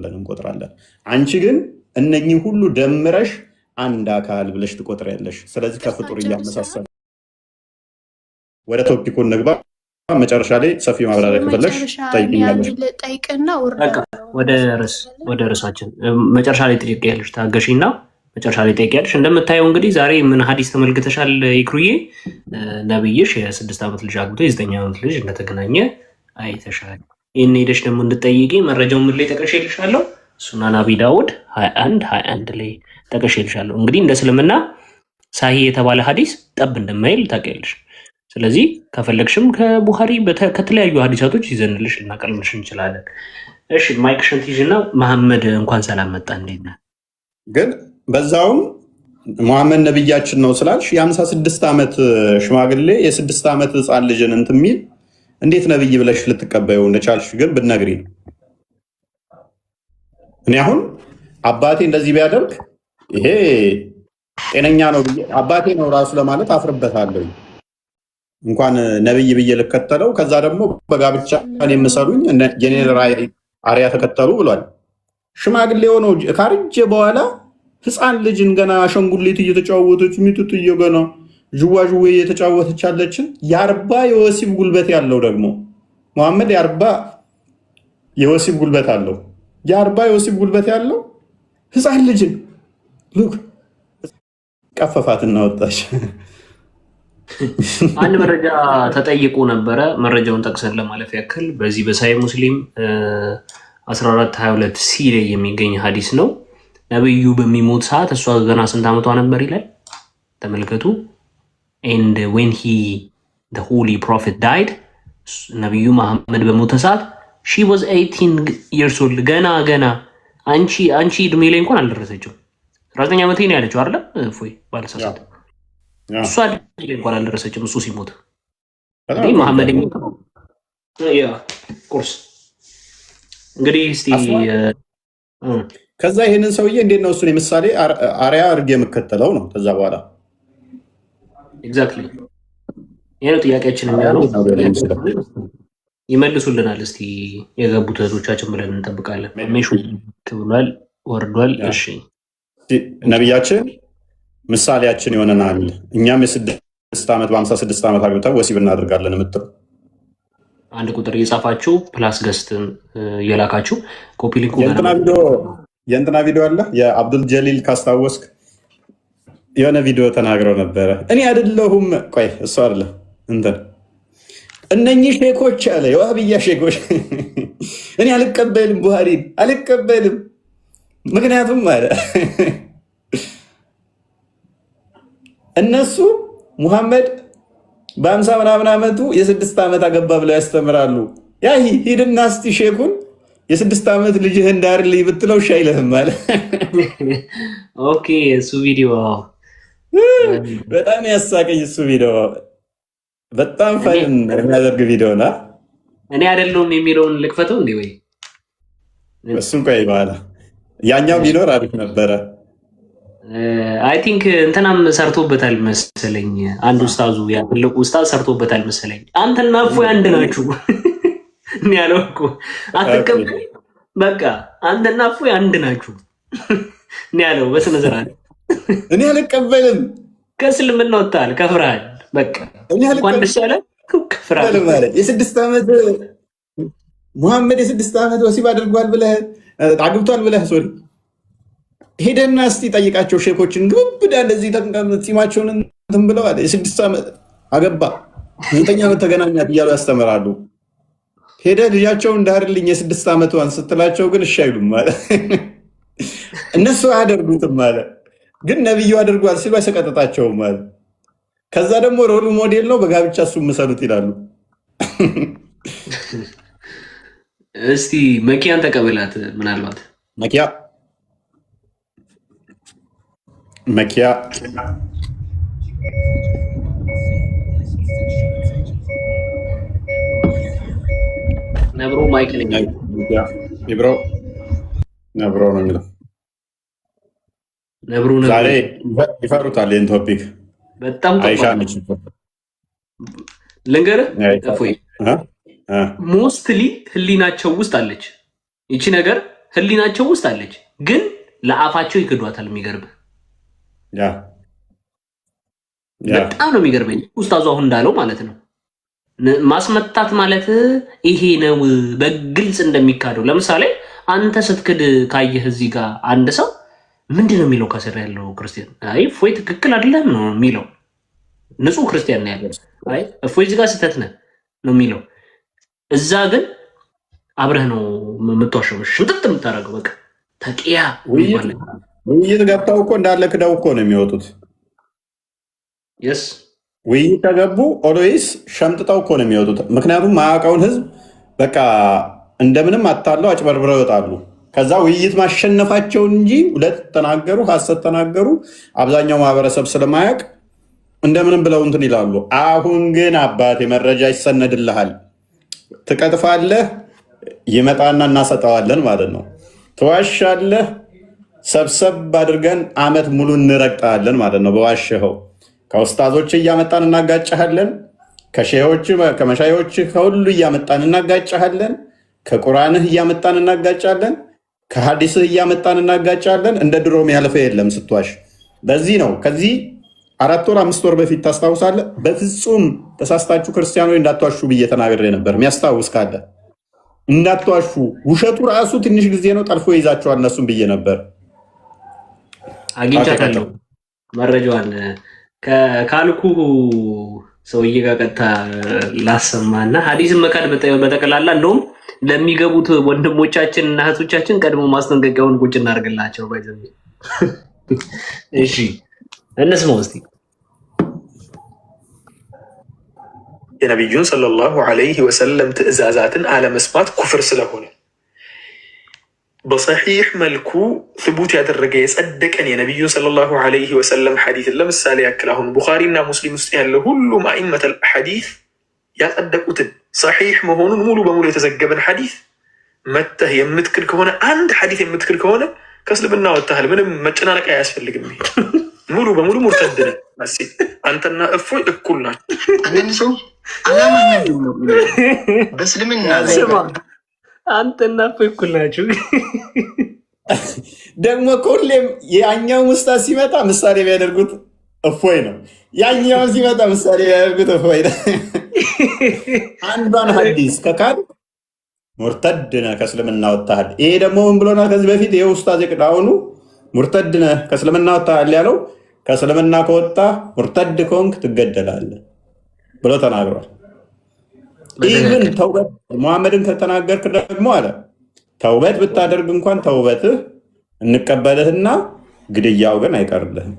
ብለን እንቆጥራለን። አንቺ ግን እነኚህ ሁሉ ደምረሽ አንድ አካል ብለሽ ትቆጥሪያለሽ። ስለዚህ ከፍጡር እያመሳሰል ወደ ቶፒኩ እንግባ። መጨረሻ ላይ ሰፊ ማብራሪያ ከፈለሽ ጠይቅኛለሽ። ወደ ርዕሳችን መጨረሻ ላይ ትጠይቂያለሽ። ታገሺና መጨረሻ ላይ ጠይቂያለሽ። እንደምታየው እንግዲህ ዛሬ ምን ሀዲስ ተመልክተሻል ይክሩዬ? ነብይሽ የ6 ዓመት ልጅ አግብቶ የ9 ዓመት ልጅ እንደተገናኘ አይተሻል። ይህን ሄደሽ ደግሞ እንድጠይቂ መረጃውን ምን ላይ ጠቅሼልሻለሁ? ሱናን አቢ ዳውድ 21 ላይ ጠቅሼልሻለሁ። እንግዲህ እንደ እስልምና ሳሂህ የተባለ ሀዲስ ጠብ እንደማይል ታውቂያለሽ። ስለዚህ ከፈለግሽም ከቡኻሪ ከተለያዩ ሀዲሳቶች ይዘንልሽ ልናቀልምሽ እንችላለን። እሺ ማይክ ሸንቲጅና መሐመድ እንኳን ሰላም መጣ። እንዴት ነህ? ግን በዛውም መሐመድ ነብያችን ነው ስላልሽ የ56 ዓመት ሽማግሌ የ6 ዓመት ህፃን ልጅን እንትን የሚል እንዴት ነብይ ብለሽ ልትቀበዩ እንደቻልሽ ግን ብትነግሪ ነው። እኔ አሁን አባቴ እንደዚህ ቢያደርግ ይሄ ጤነኛ ነው ብዬ አባቴ ነው ራሱ ለማለት አፍርበታለሁ። እንኳን ነብይ ብዬ ልከተለው። ከዛ ደግሞ በጋብቻ የምሰሩኝ የኔን አርያ ተከተሉ ብሏል። ሽማግሌ ሆኖ ካርጀ በኋላ ህፃን ልጅን ገና አሸንጉሊት እየተጫወተች ሚጡጥዮ ገና ዥዋዥዌ እየተጫወተች ያለችን የ40 የወሲብ ጉልበት ያለው ደግሞ መሐመድ የ40 የወሲብ ጉልበት አለው። የ40 የወሲብ ጉልበት ያለው ህፃን ልጅን ሉክ ቀፈፋትና ወጣች። አንድ መረጃ ተጠይቆ ነበረ። መረጃውን ጠቅሰን ለማለፍ ያክል በዚህ በሳሂህ ሙስሊም 1422 ሲ ላይ የሚገኝ ሀዲስ ነው። ነብዩ በሚሞት ሰዓት እሷ ገና ስንት ዓመቷ ነበር ይላል። ተመልከቱ። and when the holy prophet died ነብዩ መሐመድ በሞተ ሰዓት she was 18 years old ገና አንቺ እድሜ ላይ እንኳን አልደረሰችም። 19 ዓመቴ ነው ያለችው አይደል? ፎይ ባለሳሳት እሷ ላይ እንኳን አልደረሰችም እሱ ሲሞት። እንግዲህ መሐመድ ኮርስ እንግዲህ እስቲ ከዛ ይሄንን ሰውዬ እንዴት ነው እሱን የምሳሌ አርያ አድርጌ የምከተለው ነው። ከዛ በኋላ ኤግዛክትሊ ይሄ ነው ጥያቄያችን። የሚያለው ይመልሱልናል። እስቲ የገቡት እህቶቻችን ብለን እንጠብቃለን። ሜሹ ብሏል ወርዷል። እሺ ነቢያችን ምሳሌያችን ይሆነናል። እኛም የ6 ዓመት በ56 ዓመት አግብተን ወሲብ እናደርጋለን የምትሉ አንድ ቁጥር እየጻፋችሁ ፕላስ ገስትን እየላካችሁ ኮፒ ሊንኩ የእንትና ቪዲዮ አለ። የአብዱል ጀሊል ካስታወስክ የሆነ ቪዲዮ ተናግረው ነበረ። እኔ አይደለሁም ቆይ እሱ አይደለ እንትን እነኚህ ሼኮች አለ የዋህብያ ሼኮች እኔ አልቀበልም፣ ቡሃሪን አልቀበልም። ምክንያቱም አለ እነሱ ሙሐመድ በ50 ምናምን ዓመቱ የ6 ዓመት አገባ ብለው ያስተምራሉ። ያ ሂድና እስቲ ሼኩን የ6 ዓመት ልጅህ እንዳርልኝ ብትለው እሺ አይልህም አለ። ኦኬ እሱ ቪዲዮ በጣም ያሳቀኝ እሱ ቪዲዮ በጣም ፋይን የሚያደርግ ቪዲዮ ና እኔ አይደለሁም የሚለውን ልክፈተው እንዴ ወይ እሱን ቆይ በኋላ ያኛው ቢኖር አሪፍ ነበረ። አይ ቲንክ እንትናም ሰርቶበታል መሰለኝ። አንድ ኡስታዙ ያ ትልቁ ኡስታዝ ሰርቶበታል መሰለኝ። አንተና እፎይ አንድ ናችሁ እኔ ያለው እኮ አትቀበል በቃ አንተና እፎይ አንድ ናችሁ እኔ ያለው በስነ ስርዓት እኔ አልቀበልም። ከእስልምና ወጣል ከፍራል በቃ እንኳን ደስ ያለ ከፍራል ማለት የ6 ዓመት ሙሐመድ የ6 ዓመት ወሲብ አድርጓል ብለህ አግብቷል ብለህ ሶሪ ሄደና እስቲ ጠይቃቸው ሼኮችን ግብዳ እንደዚህ ፂማቸውን እንትን ብለዋል። የ6 ዓመት አገባ 9 ዓመት ተገናኛት እያሉ ያስተምራሉ። ሄደ ልጃቸውን እንዳርልኝ የ6 ዓመቷን ስትላቸው ግን እሺ አይሉም ማለት እነሱ አያደርጉትም ማለት ግን ነብዩ አድርጓል ሲሉ አይሰቀጥጣቸውም ማለት። ከዛ ደግሞ ሮል ሞዴል ነው በጋብቻ እሱ መሰሉት ይላሉ። እስቲ መኪያን ተቀበላት። ምናልባት መኪያ ነብሮ ማይክል ነብሮ ነው የሚለው ነብሩ ዛሬ ይፈሩታል። ይህን ቶፒክ በጣም አይሻ ነች ልንገርህ ሞስትሊ ህሊናቸው ውስጥ አለች ይቺ ነገር። ህሊናቸው ውስጥ አለች፣ ግን ለአፋቸው ይክዷታል። የሚገርምህ በጣም ነው የሚገርመኝ። ኡስታዙ አሁን እንዳለው ማለት ነው ማስመታት ማለት ይሄ ነው፣ በግልጽ እንደሚካደው። ለምሳሌ አንተ ስትክድ ካየህ እዚህ ጋር አንድ ሰው ምንድን ነው የሚለው? ከስር ያለው ክርስቲያን አይ እፎይ ትክክል አይደለም ነው የሚለው። ንጹህ ክርስቲያን ነው ያለው። አይ እፎይ እዚህ ጋር ስህተት ነህ ነው የሚለው። እዛ ግን አብረህ ነው የምትዋሸው፣ ሽምጥጥ የምታደርገው። በቃ ተቂያ ውይይት ገብተው እኮ እንዳለ ክደው እኮ ነው የሚወጡት። የስ ውይይት ከገቡ ኦልዌይስ ሸምጥጠው እኮ ነው የሚወጡት። ምክንያቱም ማያውቀውን ህዝብ በቃ እንደምንም አታለው አጭበርብረው ይወጣሉ። ከዛ ውይይት ማሸነፋቸውን እንጂ ሁለት ተናገሩ ሐሰት ተናገሩ አብዛኛው ማህበረሰብ ስለማያውቅ እንደምንም ብለው እንትን ይላሉ። አሁን ግን አባቴ መረጃ ይሰነድልሃል፣ ትቀጥፋለህ፣ ይመጣና እናሰጠዋለን ማለት ነው። ትዋሻለህ፣ ሰብሰብ አድርገን አመት ሙሉ እንረግጣለን ማለት ነው። በዋሸኸው ከኡስታዞች እያመጣን እናጋጨሃለን፣ ከመሻዮች ከሁሉ እያመጣን እናጋጨሃለን፣ ከቁርአንህ እያመጣን እናጋጫለን፣ ከሀዲስህ እያመጣን እናጋጫለን። እንደ ድሮም ያለፈ የለም ስትዋሽ። በዚህ ነው ከዚህ 4 ወር 5 ወር በፊት ታስታውሳለህ? በፍጹም ተሳስታችሁ ክርስቲያኖች እንዳትዋሹ ብዬ ተናግሬ ነበር። የሚያስታውስ ካለ እንዳትዋሹ፣ ውሸቱ ራሱ ትንሽ ጊዜ ነው ጠልፎ ይዛቸዋል እነሱም ብዬ ነበር። አግኝቻታለሁ መረጃዋን ካልኩ ሰውዬ ጋር ቀጥታ ላሰማና ሀዲስን መካድ በጠቅላላ እንደውም ለሚገቡት ወንድሞቻችን እና እህቶቻችን ቀድሞ ማስጠንቀቂያውን ቁጭ እናደርግላቸው። ባይዘኝ እሺ እንስማው እስቲ። የነቢዩን ሰለላሁ ዐለይሂ ወሰለም ትዕዛዛትን አለመስማት ኩፍር ስለሆነ በሰሒሕ መልኩ ስቡት ያደረገ የጸደቀን የነቢዩን ሰለላሁ ዐለይሂ ወሰለም ሐዲስን ለምሳሌ ያክል አሁን ቡኻሪና ሙስሊም ውስጥ ያለ ሁሉም አኢመተል ሐዲስ ያጸደቁትን ሰሒሕ መሆኑን ሙሉ በሙሉ የተዘገበን ሐዲስ መተህ የምትክድ ከሆነ አንድ ሐዲስ የምትክድ ከሆነ ከእስልምና ወጥተሃል። ምንም መጨናነቅ አያስፈልግም። ሙሉ በሙሉ ሙርተድ ነህ። አንተና እፎይ እኩል ናቸው። አንዳንድ ሰው አላማ ምንድን ነው በእስልምና ላይ አንተና እፎይ እኩል ናቸው። ደግሞ ሁሌም ያኛው ሙስታዝ ሲመጣ ምሳሌ ቢያደርጉት እፎይ ነው፣ ያኛው ሲመጣ ምሳሌ ቢያደርጉት እፎይ ነው። አንዷን ሐዲስ ከካድ ሙርተድ ነህ፣ ከእስልምና ወጥተሃል። ይሄ ደግሞ ምን ብሎናል ከዚህ በፊት? ይሄ ኡስታዝ የቅዳውኑ ሙርተድ ነህ፣ ከእስልምና ወጥተሃል ያለው ከእስልምና ከወጣ ሙርተድ ከሆንክ ትገደላለህ ብሎ ተናግሯል። ኢቭን ተውበት ሙሐመድን ከተናገርክ ደግሞ አለ ተውበት ብታደርግ እንኳን ተውበትህ እንቀበልህና ግድያው ግን አይቀርልህም።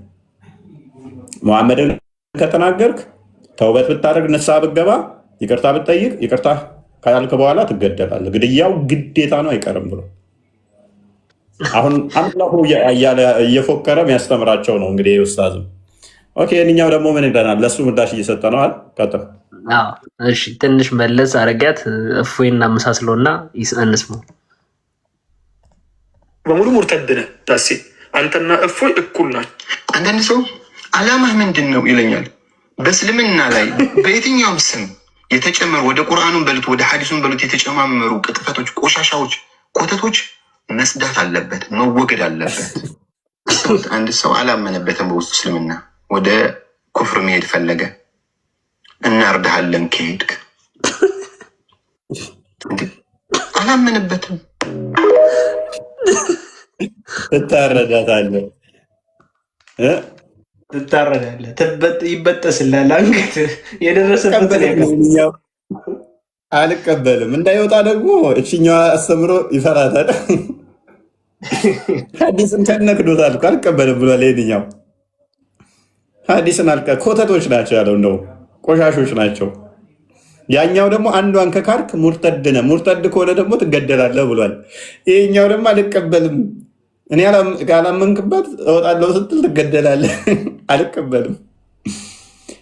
ሙሐመድን ከተናገርክ ተውበት ብታደርግ ንስሐ ብትገባ ይቅርታ ብትጠይቅ ይቅርታ ካልክ በኋላ ትገደላለህ፣ ግድያው ግዴታ ነው አይቀርም ብሎ አሁን አምላሁ እየፎከረ የሚያስተምራቸው ነው። እንግዲህ ኡስታዝም ኦኬ፣ እኛው ደግሞ ምን ይደናል? ለሱ ምላሽ እየሰጠ ነው አይደል? ቀጥታ እሺ፣ ትንሽ መለስ አረጋት እፎይና መሳስሎና እንስማው። በሙሉ ሙርተድ ነህ ታሲ አንተና እፎይ እኩል ናቸው። አንዳንድ ሰው አላማህ ምንድን ነው ይለኛል። በእስልምና ላይ በየትኛውም ስም የተጨመሩ ወደ ቁርአኑን በሉት ወደ ሐዲሱን በሉት የተጨማመሩ ቅጥፈቶች፣ ቆሻሻዎች፣ ኮተቶች መስዳት አለበት፣ መወገድ አለበት። አንድ ሰው አላመነበትም በውስጡ እስልምና ወደ ኩፍር መሄድ ፈለገ፣ እናርዳሃለን ከሄድክ። አላመነበትም፣ ትታረዳታለህ፣ ይበጠስላል አንገት የደረሰበት አልቀበልም እንዳይወጣ ደግሞ እችኛዋ አስተምሮ ይፈራታል። ሐዲስን ከነክዶታል እኮ አልቀበልም ብሏል። ይሄንኛው ሐዲስን ኮተቶች ናቸው ያለው፣ እንደው ቆሻሾች ናቸው። ያኛው ደግሞ አንዷን ከካርክ ሙርተድ ነህ፣ ሙርተድ ከሆነ ደግሞ ትገደላለህ ብሏል። ይሄኛው ደግሞ አልቀበልም፣ እኔ ካላመንክበት እወጣለሁ ስትል ትገደላለህ። አልቀበልም።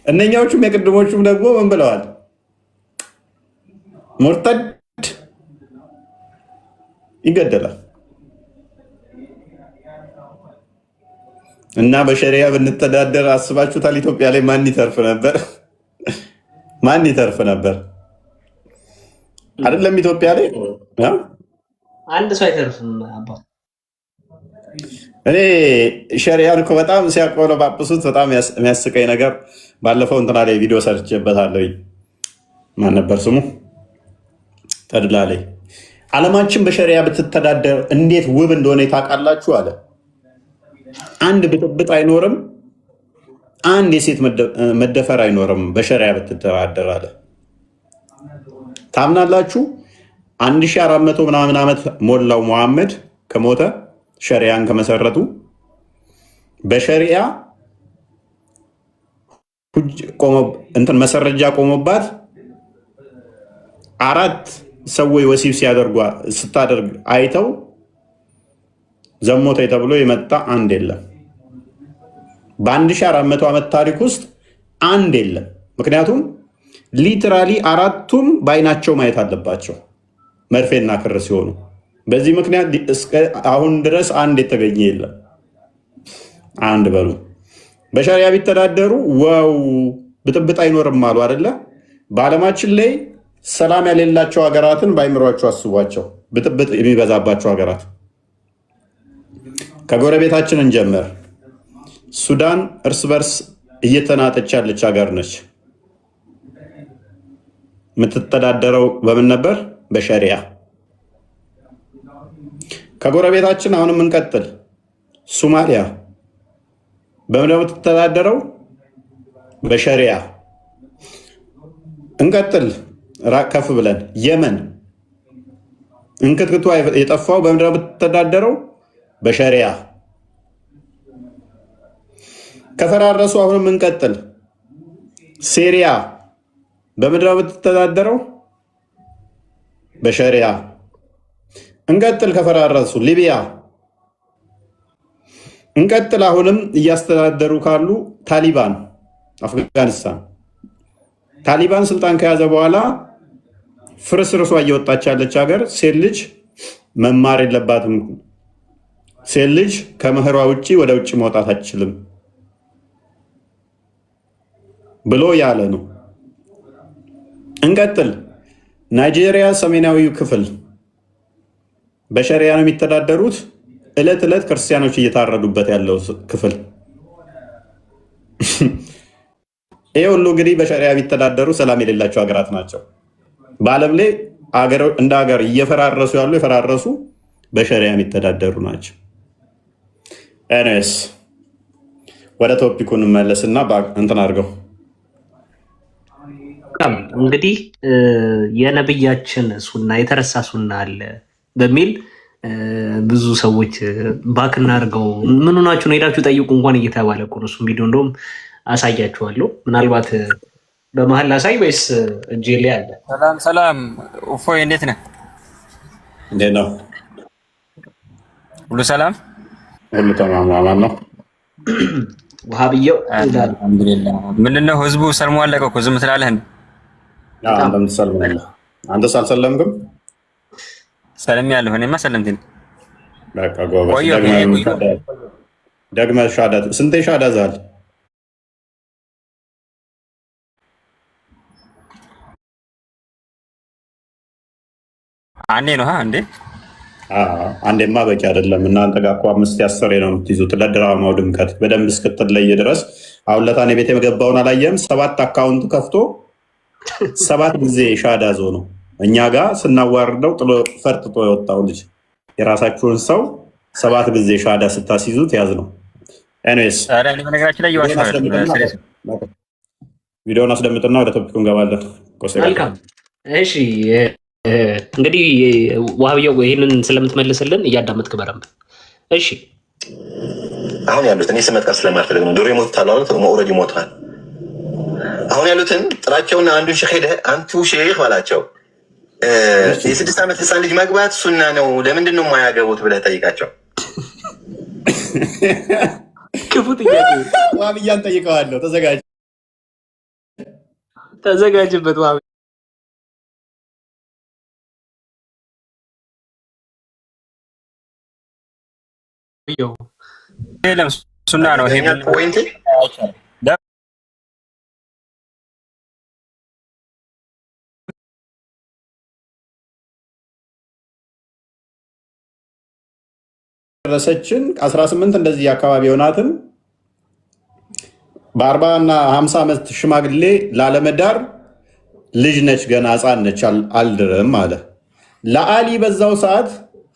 እነኛዎቹም የቅድሞቹም ደግሞ ምን ብለዋል? ሙርተድ ይገደላል። እና በሸሪያ ብንተዳደር አስባችሁታል? ኢትዮጵያ ላይ ማን ይተርፍ ነበር? ማን ይተርፍ ነበር? አይደለም ኢትዮጵያ ላይ አንድ ሰው አይተርፍም አባ። እኔ ሸሪያን እኮ በጣም ሲያቆለጳጵሱት በጣም የሚያስቀኝ ነገር ባለፈው እንትና ላይ ቪዲዮ ሰርቼበታለሁ። ማን ነበር ስሙ? ተድላ ላይ ዓለማችን በሸሪያ ብትተዳደር እንዴት ውብ እንደሆነ ታውቃላችሁ አለ። አንድ ብጥብጥ አይኖርም፣ አንድ የሴት መደፈር አይኖርም በሸሪያ ብትተዳደር አለ። ታምናላችሁ? 1400 ምናምን ዓመት ሞላው መሐመድ ከሞተ ሸሪያን ከመሰረቱ። በሸሪያ እንትን መሰረጃ ቆሞባት 4 ሰዎች ወሲብ ስታደርግ አይተው ዘሞተ ተብሎ የመጣ አንድ የለም። በ1400 ዓመት ታሪክ ውስጥ አንድ የለም። ምክንያቱም ሊትራሊ 4ቱም በአይናቸው ማየት አለባቸው መርፌና ክር ሲሆኑ። በዚህ ምክንያት አሁን ድረስ አንድ የተገኘ የለም። አንድ በሉ። በሸሪያ ቢተዳደሩ ዋው ብጥብጥ አይኖርም አሉ አይደለ? በዓለማችን ላይ ሰላም ያሌላቸው ሀገራትን በአይምሯቸው አስቧቸው። ብጥብጥ የሚበዛባቸው ሀገራት ከጎረቤታችን እንጀምር። ሱዳን እርስ በርስ እየተናጠች ያለች ሀገር ነች። የምትተዳደረው በምን ነበር? በሸሪያ። ከጎረቤታችን አሁንም እንቀጥል። ሶማሊያ በምን ነው የምትተዳደረው? በሸሪያ። እንቀጥል ራቅ ከፍ ብለን የመን እንክትክቷ የጠፋው በምን ነው የምትተዳደረው? በሸሪያ። ከፈራረሱ አሁንም እንቀጥል። ሲሪያ በምድር የምትተዳደረው? በሸሪያ። እንቀጥል። ከፈራረሱ ሊቢያ እንቀጥል። አሁንም እያስተዳደሩ ካሉ ታሊባን አፍጋኒስታን። ታሊባን ስልጣን ከያዘ በኋላ ፍርስርሷ እየወጣች ያለች ሀገር፣ ሴት ልጅ መማር የለባትም፣ ሴት ልጅ ከምህሯ ውጭ ወደ ውጭ መውጣት አትችልም ብሎ ያለ ነው። እንቀጥል። ናይጄሪያ ሰሜናዊው ክፍል በሸሪያ ነው የሚተዳደሩት። እለት ዕለት ክርስቲያኖች እየታረዱበት ያለው ክፍል። ይህ ሁሉ እንግዲህ በሸሪያ የሚተዳደሩ ሰላም የሌላቸው ሀገራት ናቸው። በዓለም ላይ እንደ ሀገር እየፈራረሱ ያሉ የፈራረሱ በሸሪያ የሚተዳደሩ ናቸው። ኤኒዌይስ ወደ ቶፒኩን መለስና እንትን አድርገው እንግዲህ የነብያችን ሱና የተረሳ ሱና አለ በሚል ብዙ ሰዎች ባክና አድርገው ምን ሆናችሁ ነው ሄዳችሁ ጠይቁ እንኳን እየተባለ እኮ ነው። እሱም ቪዲዮ እንደውም አሳያችኋለሁ። ምናልባት በመሀል ላሳይ ወይስ እጄ ላይ አለ? ሰላም ሰላም፣ እፎይ እንዴት ነህ? እንዴት ነው? ሁሉ ሰላም፣ ሁሉ ተማማማን ነው። ውሃብየው አልሐምዱሊላህ። ምንድነው ህዝቡ ሰልሞ አለቀ እኮ ዝም ትላለህ እንዴ? አንተም ትሰልማለህ። አንተስ አልሰለምክም? ሰልሜያለሁ። እኔማ ሰለምትኝ። በቃ ጎበዝ። ደግመህ ሻዳ ስንቴ ሻዳ ዛል አንዴ ነው አንዴ አንዴማ በቂ አይደለም። እናንተ ጋር እኮ 5 10 ነው የምትይዙት ለድራማው ድምቀት በደንብ እስክትለይ ድረስ። አሁን ለታኔ ቤት የገባውን አላየህም? 7 አካውንት ከፍቶ 7 ጊዜ ሻዳ ዞ ነው እኛ ጋር ስናዋርደው ጥሎ ፈርጥጦ የወጣው ልጅ። የራሳችሁን ሰው 7 ጊዜ ሻዳ ስታስይዙት ያዝ ነው። ኤኒዌይስ በነገራችን ላይ ቪዲዮውን አስደምጥና ወደ ቶፒኩ እንገባለን። እሺ እንግዲህ ዋህብያው ይህንን ስለምትመልስልን እያዳመጥክ በረንብ እሺ። አሁን ያሉት እኔ ስመጥቀስ ስለማልፈልግ ነው። ድሮ የሞቱት አሉ ኦልሬዲ ሞተዋል። አሁን ያሉትን ጥራቸውና አንዱን ሼክ ሄደህ አንቱ ሼክ ባላቸው የ6 ዓመት ህፃን ልጅ ማግባት ሱና ነው ለምንድን ነው የማያገቡት ብለህ ጠይቃቸው። ክፉ ጥያቄ። ዋህብያን ጠይቀዋለሁ። ተዘጋጅበት ዋህብያ ሱና ነው ይሄ ደረሰችን 18 እንደዚህ አካባቢ ሆናትን በ40 እና 50 ዓመት ሽማግሌ ላለመዳር ልጅ ነች፣ ገና ሕፃን ነች፣ አልድርም አለ። ለአሊ በዛው ሰዓት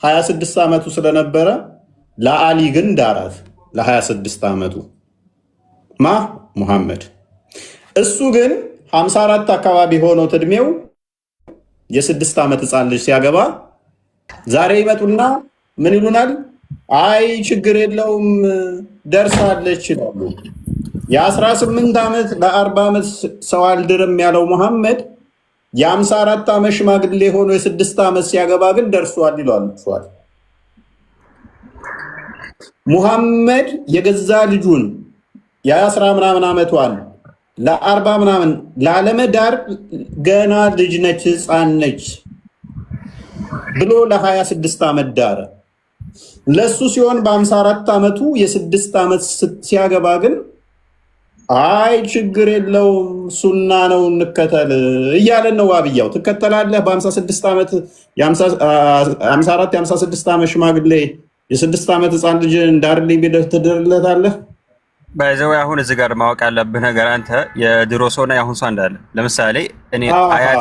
26 ዓመቱ ስለነበረ ለአሊ ግን ዳራት ለ26 ዓመቱ ሙሐመድ። እሱ ግን 54 አካባቢ ሆኖት እድሜው የ6 ዓመት ሕፃን ልጅ ሲያገባ ዛሬ ይመጡና ምን ይሉናል? አይ ችግር የለውም ደርሳለች ይላሉ። የ18 ዓመት ለ40 ዓመት ሰው አልድርም ያለው ሙሐመድ የ54 ዓመት ሽማግሌ ሆኖ የ6 ዓመት ሲያገባ ግን ደርሷል ይሏል። ሙሐመድ የገዛ ልጁን የ10 ምናምን ዓመቷን ለ40 ምናምን ላለመዳር ገና ልጅ ነች ሕፃን ነች ብሎ ለ26 ዓመት ዳረ። ለሱ ሲሆን በ54 ዓመቱ የ6 ዓመት ሲያገባ ግን አይ ችግር የለውም ሱና ነው እንከተል እያለን ነው። ዋብያው ትከተላለህ? በ56 ዓመት የ54 የ56 ዓመት ሽማግሌ የ6 ዓመት ሕፃን ልጅ እንዳርልኝ ቢልህ ትድርለታለህ? ባይዘው አሁን እዚህ ጋር ማወቅ ያለብህ ነገር አንተ የድሮ ሰውና የአሁን ሰው እንዳለ። ለምሳሌ እኔ አያት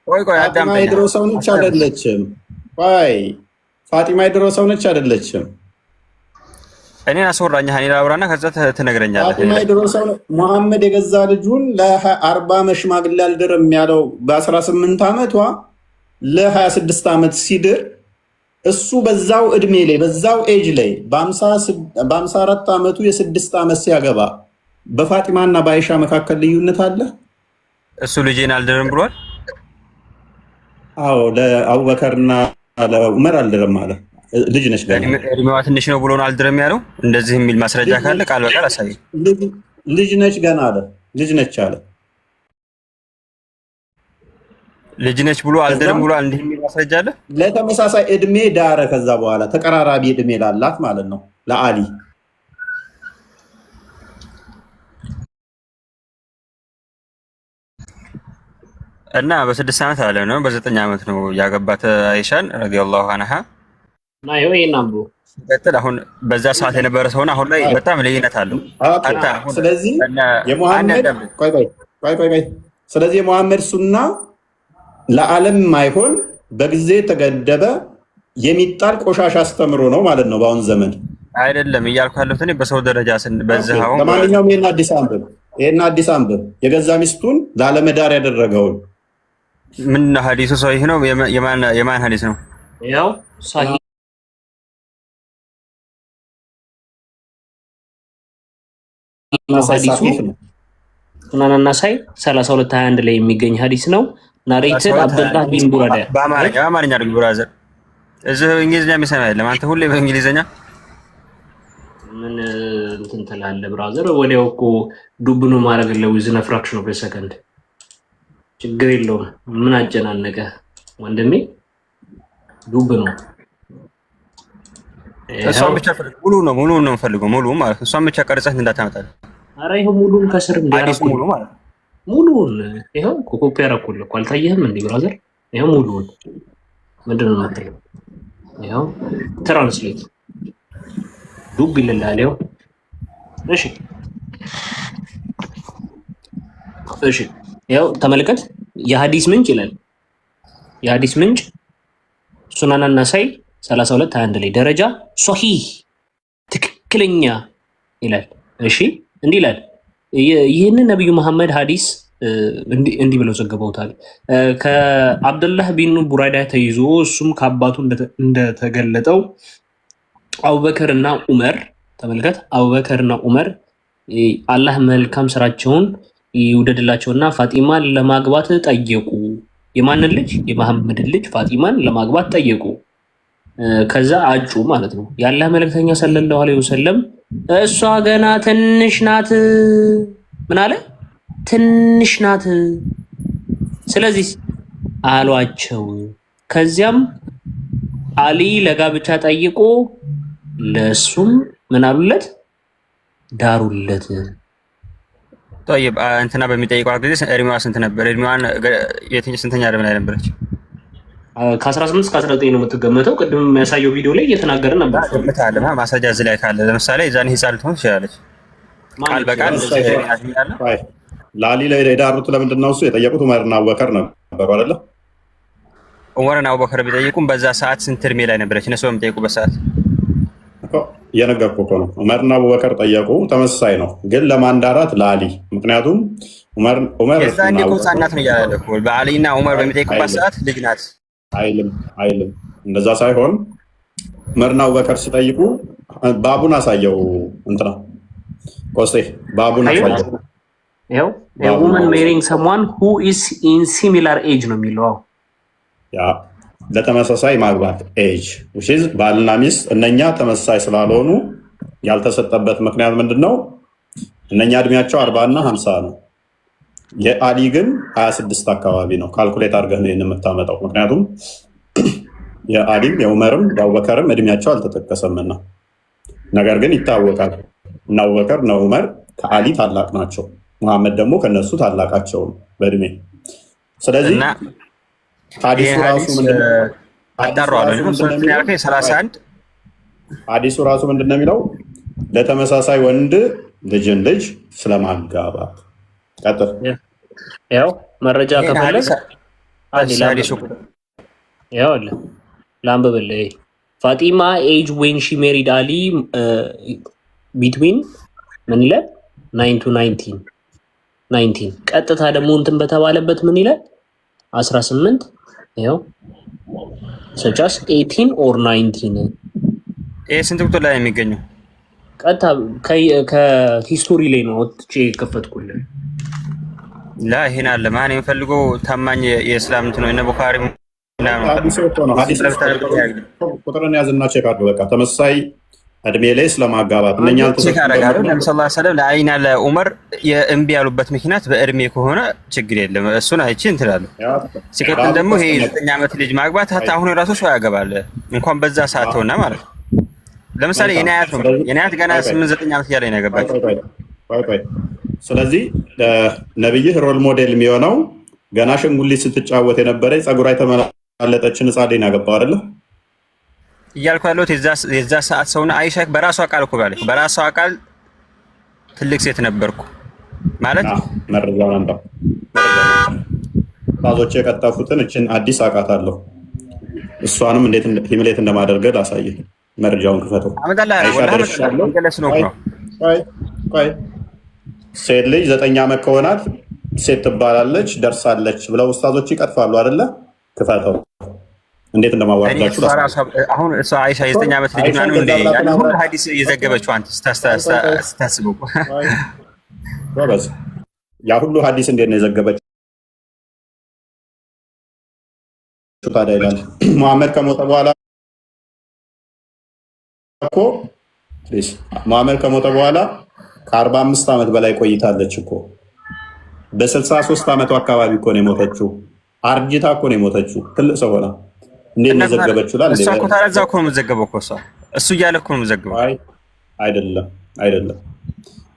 ቆይ ፋጢማ የድሮ ሰው ነች አይደለችም? ቆይ ፋጢማ የድሮ ሰው ነች አይደለችም? እኔ አስወራኝ ሀኒላ አብራና ከዛ ትነግረኛለህ። ፋጢማ የድሮ ሰው ሙሐመድ የገዛ ልጁን ለ40 ዓመት ሽማግሌ አልድርም ያለው በ18 ዓመቷ ለ26 ዓመት ሲድር እሱ በዛው እድሜ ላይ በዛው ኤጅ ላይ በ54 ዓመቱ የ6 ዓመት ሲያገባ በፋጢማና በአይሻ መካከል ልዩነት አለ? እሱ ልጄን አልድርም ብሏል። አዎ ለአቡበከርና ለዑመር አልድርም አለ። ልጅ ነች ገና እድሜዋ ትንሽ ነው ብሎ ነው አልድርም ያለው። እንደዚህ የሚል ማስረጃ ካለ ቃል በቃል አሳይ። ልጅ ነች ገና አለ። ልጅ ነች አለ። ልጅ ነች ብሎ አልድርም ብሎ እንዲህ የሚል ማስረጃ አለ። ለተመሳሳይ እድሜ ዳረ። ከዛ በኋላ ተቀራራቢ እድሜ ላላት ማለት ነው ለአሊ እና በ6 ዓመት አለ ነው በ9 ዓመት ነው ያገባት አይሻን ረዲየላሁ ዐንሃ። ቀጥል። አሁን በዛ ሰዓት የነበረ ሰውና አሁን ላይ በጣም ልዩነት አለው። ስለዚህ የሙሐመድ ሱና ለዓለም ማይሆን በጊዜ የተገደበ የሚጣል ቆሻሻ አስተምሮ ነው ማለት ነው። በአሁን ዘመን አይደለም እያልኩ ያለሁት እኔ በሰው ደረጃ በዚህ አሁን ለማንኛውም ይሄን አዲስ አንብብ የገዛ ሚስቱን ላለመዳር ያደረገውን ምን ሐዲሱ ሰሂህ ነው? የማን ሐዲስ ነው? ያው ሰሂህ ሐዲሱ ሱናን ናሳኢ 3221 ላይ የሚገኝ ሐዲስ ነው። ናሬትድ አብዱላህ ቢን ቡራዳ በአማርኛ አድርግ ብራዘር። እዚህ እንግሊዝኛ የሚሰማ የለም። አንተ ሁሌ በእንግሊዝኛ ምን እንትን ትላለህ ብራዘር? ወዲያው እኮ ዱብ ነው ማድረግለው ዊዝን ፍራክሽን ኦፍ ሰከንድ። ችግር የለውም። ምን አጨናነቀ ወንድሜ? ዱብ ነው። እሷን ብቻ ሙሉ ነው ፈልገው ሙሉ ማለት እሷን ብቻ ቀርጸህ እንዳታመጣለህ። አረ ይሄው ሙሉን ከስር እንዲያርቁ ሙሉ ማለት ሙሉን ይሄው ኮፒ ያረኩልህ እኮ አልታየህም እንዴ ብራዘር? ይሄው ሙሉን ምንድን ነው የምትለው? ይሄው ትራንስሌት ዱብ ይልላል። ይሄው እሺ ይሄው ተመልከት። የሐዲስ ምንጭ ይላል። የሐዲስ ምንጭ ሱናን ናሳኢ 3221 ላይ ደረጃ ሶሂህ ትክክለኛ ይላል። እሺ እንዲህ ይላል። ይህንን ነብዩ መሐመድ ሐዲስ እንዲህ ብለው ዘግበውታል። ከአብዱላህ ቢን ቡራዳ ተይዞ እሱም ከአባቱ እንደተገለጠው አቡበከርና ዑመር ተመልከት። አቡበከርና ዑመር አላህ መልካም ስራቸውን ይውደድላቸውና ፋጢማን ለማግባት ጠየቁ። የማንን ልጅ? የመሐመድን ልጅ ፋጢማን ለማግባት ጠየቁ። ከዛ አጩ ማለት ነው። የአላህ መልእክተኛ ሰለላሁ ዐለይሂ ወሰለም እሷ ገና ትንሽ ናት። ምን አለ? ትንሽ ናት። ስለዚህ አሏቸው። ከዚያም አሊ ለጋብቻ ጠይቆ ለሱም ምን አሉለት? ዳሩለት። طيب እንትና በሚጠይቀው ጊዜ እድሜዋ ስንት ነበር? እድሜዋን ስንተኛ እድሜ ላይ ነበረች? ከ18 እስከ 19 ነው የምትገመተው። ቅድም የሚያሳየው ቪዲዮ ላይ እየተናገረ ነበር። ማስረጃ እዚህ ላይ ካለ ለምሳሌ እዛን ህፃን ልትሆን ትችላለች። ቃል በቃል ላሊ ላይ የዳሩት ለምንድን ነው? እሱ የጠየቁት ዑመርና አቡበከር ነበሩ አይደለ? ዑመርና አቡበከር ቢጠይቁም በዛ ሰዓት ስንት እድሜ ላይ ነበረች? እነሱ በሚጠይቁበት ሰዓት እየነገርኩህ እኮ ነው። ዑመርና አቡበከር ጠየቁ። ተመሳሳይ ነው ግን ለማንዳራት ላሊ። ምክንያቱም ዑመር የዛኔ እኮ ህፃናት ነው እያለ እኮ በአሊና ዑመር በሚጠይቁበት ሰዓት ልጅ ናት አይልም። እንደዛ ሳይሆን ዑመርና አቡበከር ሲጠይቁ ባቡን አሳየው። እንትና ቆስጤ ባቡን አሳየው። ይኸው a woman marrying someone who is in similar age ነው የሚለው። ያ ለተመሳሳይ ማግባት ኤጅ which is ባልና ሚስት እነኛ ተመሳሳይ ስላልሆኑ ያልተሰጠበት ምክንያት ምንድነው? እነኛ እድሜያቸው 40 እና 50 ነው። የአሊ ግን 26 አካባቢ ነው። ካልኩሌት አድርገህ ነው የምታመጣው። ምክንያቱም የአሊም የዑመርም የአቡበከርም እድሜያቸው አልተጠቀሰምና። ነገር ግን ይታወቃል እና አቡበከር እና ዑመር ከአሊ ታላቅ ናቸው። መሐመድ ደግሞ ከነሱ ታላቃቸው በእድሜ። ስለዚህ ሐዲሱ ራሱ ምንድነው የሚለው? ለተመሳሳይ ወንድ ልጅን ልጅ ስለማጋባት። ቀጥል። ያው መረጃ ከፈለግ ያው አለ ላንብብልህ። ፋጢማ ኤጅ ዌን ሺ ሜሪድ አሊ ቢትዊን ምን ይላል 9 to 19 ቀጥታ ደግሞ እንትን በተባለበት ምን ይላል 18 ይኸው ሰጫስ 18 or 19 ይሄ ስንት ቁጥር ላይ የሚገኘው? ቀጥታ ከሂስቶሪ ላይ ነው ወጥቼ የከፈትኩልህ። ላ ይሄን አለ ማን የሚፈልገው ታማኝ የእስላም እንትን ነው። እነ ቡኻሪ ቁጥርን ያዝና ቼክ አድርገው። በቃ ተመሳሳይ እድሜ ላይ ስለማጋባት እነኛ አልተሰከረም። ነብዩ ሰለላሁ ዐለይሂ ወሰለም ለአይና ለዑመር የእምቢ ያሉበት ምክንያት በእድሜ ከሆነ ችግር የለም፣ እሱን አይቼ እንትላለሁ። ሲቀጥል ደግሞ ይሄ 9 ዓመት ልጅ ማግባት ሀታ አሁን ራሱ ሰው ያገባል እንኳን በዛ ሰዓት ሆነ ማለት ነው። ለምሳሌ የኔ አያት ነው የኔ አያት ገና 8-9 ዓመት እያለኝ ነው ያገባችው። ስለዚህ ነብይህ ሮል ሞዴል የሚሆነው ገና ሽንጉሊት ስትጫወት የነበረ ጸጉሯ የተመላለጠችን ህጻን ያገባው አይደለ እያልኩ ያለሁት የዛ ሰዓት ሰውና አይሻ በራሷ ቃል እኮ ባለች በራሷ ቃል ትልቅ ሴት ነበርኩ ማለት መረጃውን አንተ ታዞች የቀጠፉትን እችን አዲስ አውቃታለሁ። እሷንም እንዴት ሂምሌት እንደማደርገ ላሳየ። መረጃውን ክፈተው። ሴት ልጅ 9 ዓመት ከሆናት ሴት ትባላለች ደርሳለች ብለው ኡስታዞች ይቀጥፋሉ አይደለ? ክፈተው እንዴት እንደማዋርዳችሁ አሁን እሷ አይሻ 9 ዓመት ልጅ ነው እንዴ? ያን ሁሉ ሐዲስ እየዘገበችው አንተ ስታስበው ወበዝ ያ ሁሉ ሐዲስ እንዴት ነው የዘገበችው? ታዲያ ይላል መሐመድ ከሞተ በኋላ እኮ መሐመድ ከሞተ በኋላ ከ45 ዓመት በላይ ቆይታለች እኮ። በ63 ዓመቱ አካባቢ እኮ ነው የሞተችው። አርጅታ እኮ ነው የሞተችው። ትልቅ ሰው ሆና እንዴት ነው ዘገበችው? እሷ እኮ ታረዛው እኮ ነው የምትዘገበው እኮ እሷ እሱ እያለ እኮ ነው የምትዘገበው። አይደለም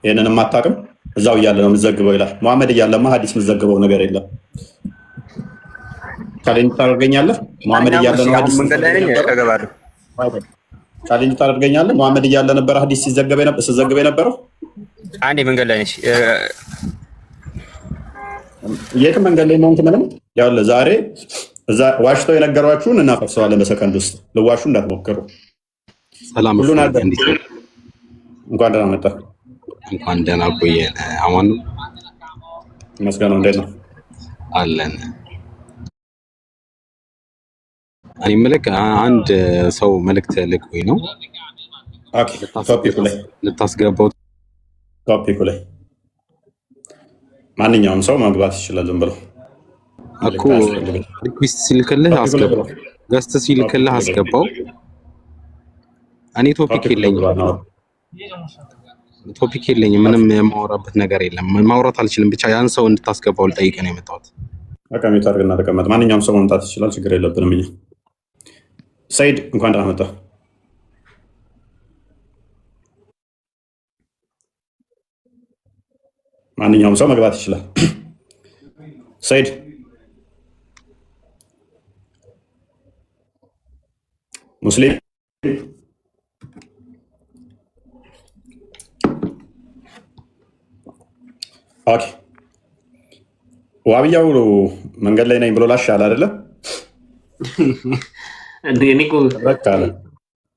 ይሄንንም አታውቅም። እዛው እያለ ነው የምትዘግበው ይላል። መሐመድ እያለማ ሐዲስ የምትዘግበው ነገር የለም። ቻሌንጅ ታደርገኛለህ? መሐመድ እያለ ነው ሐዲስ ቻሌንጅ ታደርገኛለህ? መሐመድ እያለ ነበር ሐዲስ ሲዘገብ የነበረው። አንዴ መንገድ ላይ ነሽ። የት መንገድ ላይ ነው? ምንም ያው ዛሬ እዛ ዋሽተው የነገሯችሁን እናፈርሰዋለን በሰከንድ ውስጥ። ልዋሹ እንዳትሞክሩ። ሰላም ሁሉን እንኳን ደህና መጣ። እንኳን ደህና ቆየን። አማን መስገነው እንዴት ነው አለን። እኔ መልክ አንድ ሰው መልእክት ልኮኝ ነው። ኦኬ ቶፒኩ ላይ ልታስገባው። ቶፒኩ ላይ ማንኛውም ሰው መግባት ይችላል። ዝም ብሎ እኮ ሪኩዌስት ሲልክልህ አስገባው፣ ገስት ሲልክልህ አስገባው። እኔ ቶፒክ የለኝም፣ ምንም የማወራበት ነገር የለም። ማውራት አልችልም። ብቻ ያን ሰው እንድታስገባው ልጠይቅ ነው የመጣሁት። በቃ ሚታርግና ተቀመጥ። ማንኛውም ሰው መምጣት ይችላል፣ ችግር የለብንም። እኛ ሰይድ እንኳን ደህና መጣ። ማንኛውም ሰው መግባት ይችላል። ሰይድ ሙስሊም ኦኬ። ዋብያው መንገድ ላይ ነኝ ብሎ ላሽ አለ አይደለ?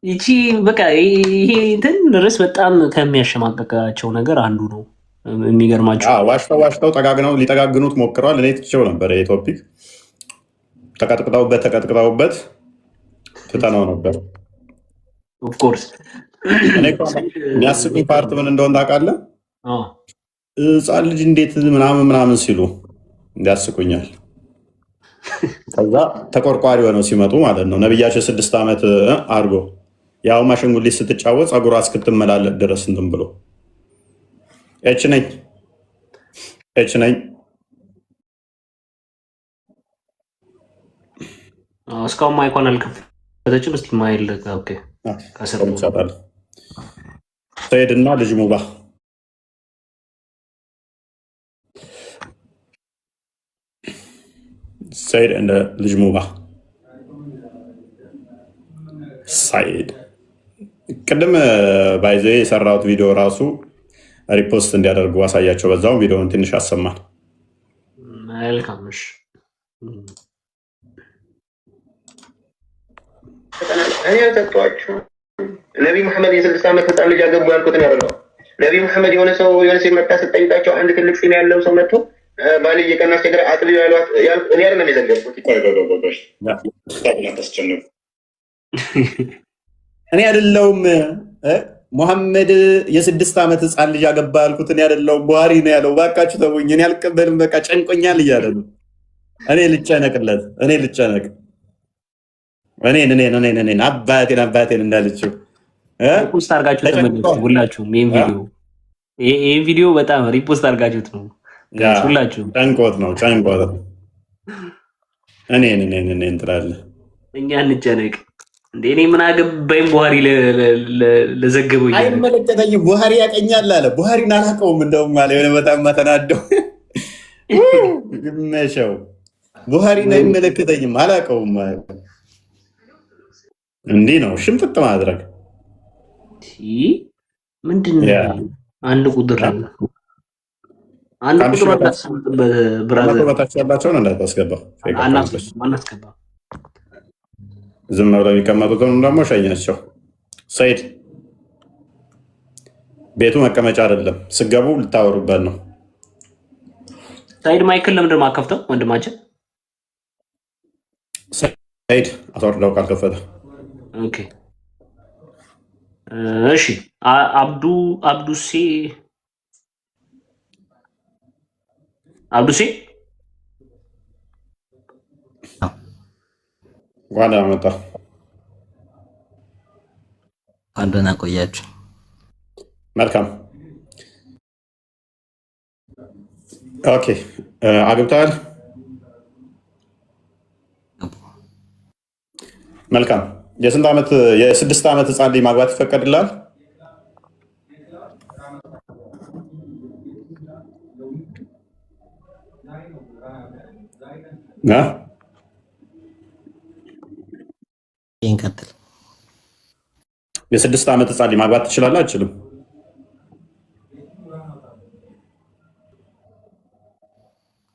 ይቺ በቃ ይሄ እንትን ርዕስ በጣም ከሚያሸማቀቃቸው ነገር አንዱ ነው። የሚገርማቸው ዋሽተው ጠጋግነው ሊጠጋግኑት ሞክረዋል። እኔ ትቼው ነበር። ይሄ ቶፒክ ተቀጥቅጠውበት ትተነው ነበር። ኦፍኮርስ የሚያስቁኝ ፓርት ምን እንደሆነ ታውቃለህ? ሕፃን ልጅ እንዴት ምናምን ሲሉ እንዲያስቁኛል። ከዛ ተቆርቋሪ ሆነው ሲመጡ ማለት ነው ነቢያችን 6 ዓመት አድርጎ ያው አሻንጉሊት ስትጫወት ጸጉሯ እስክትመላለጥ ድረስ እንትን ብሎ እች ነኝ እስካሁን ማይኳን አልከፈተችም። እስቲ ማይል ሰይድ እና ልጅ ሙባ ሰይድ እንደ ልጅ ሙባ ሳይድ ቅድም ባይዘ የሰራሁት ቪዲዮ ራሱ ሪፖስት እንዲያደርጉ አሳያቸው። በዛውም ቪዲዮውን ትንሽ አሰማን። መልካምሽ እኔ ያልሰጧችሁ ነቢ መሐመድ የ6 ዓመት ህፃን ልጅ አገቡ ያልኩትን ያደርገው ነቢ መሐመድ የሆነ ሴት መጣ ስጠይቃቸው አንድ ትልቅ ፂም ያለው ሰው መጥቶ ባል እየቀና አስቸገረ አጥቢ ያሏት እኔ አይደለም የዘገብኩት። እኔ አይደለሁም ሙሐመድ የ6 ዓመት ህፃን ልጅ አገባ ያልኩት እኔ አይደለሁም፣ ቡሃሪ ነው ያለው። እባካችሁ ተውኝ፣ እኔ አልቀበልም፣ በቃ ጨንቆኛል እያለ ነው። እኔ ልጨነቅለት፣ እኔን አባቴን እንዳለችው ሪፖስት አድርጋችሁ ተመለሱ ሁላችሁም። ይህን ቪዲዮ በጣም ሪፖስት አድርጋችሁት ነው ሁላችሁም። ጨንቆት ነው እኔን ትላለህ። እኛ እንጨነቅ እንደ እኔ ምን አገባኝ ቡሃሪ ለዘገበው አይመለከተኝም። ቡሃሪ ያቀኛል አለ። ቡሃሪን አላውቀውም እንደውም አለ። የሆነ በጣም ተናደው መሸው ቡሃሪን አይመለከተኝም አላውቀውም። እንዲህ ነው ሽምጥጥ ማድረግ። ምንድን ነው አንድ ቁጥር በታች ያላቸውን እንዳታስገባ አናስገባ። ዝም ብለው የሚቀመጡትን ደግሞ ሸኛቸው። ሰይድ ቤቱ መቀመጫ አይደለም፣ ስገቡ ልታወሩበት ነው። ሰይድ ማይክል ለምንድን ነው የማከፍተው? ወንድማችን ሰይድ አስወርደው ካልከፈተ። ኦኬ እሺ። አብዱሴ ጓዳ መጣ። አንደና ቆያችሁ። መልካም ኦኬ። አግብተሃል? መልካም። የ6 ዓመት ህፃን ልጅ ማግባት ይፈቀድልሃል? ይንቀጥል። የ6 ዓመት ህፃን ልጅ ማግባት ትችላለህ? አትችልም?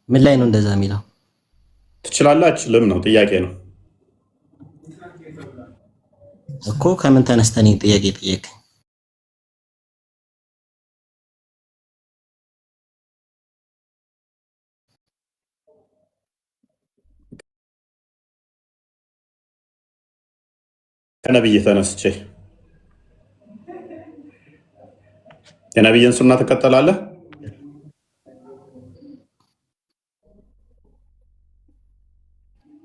ምን ላይ ነው እንደዛ የሚለው? ትችላለህ አትችልም ነው ጥያቄ ነው እኮ። ከምን ተነስተህ እኔን ጥያቄ ጠየቅ? ከነብይ ተነስቼ የነብይን ሱና ትከተላለህ?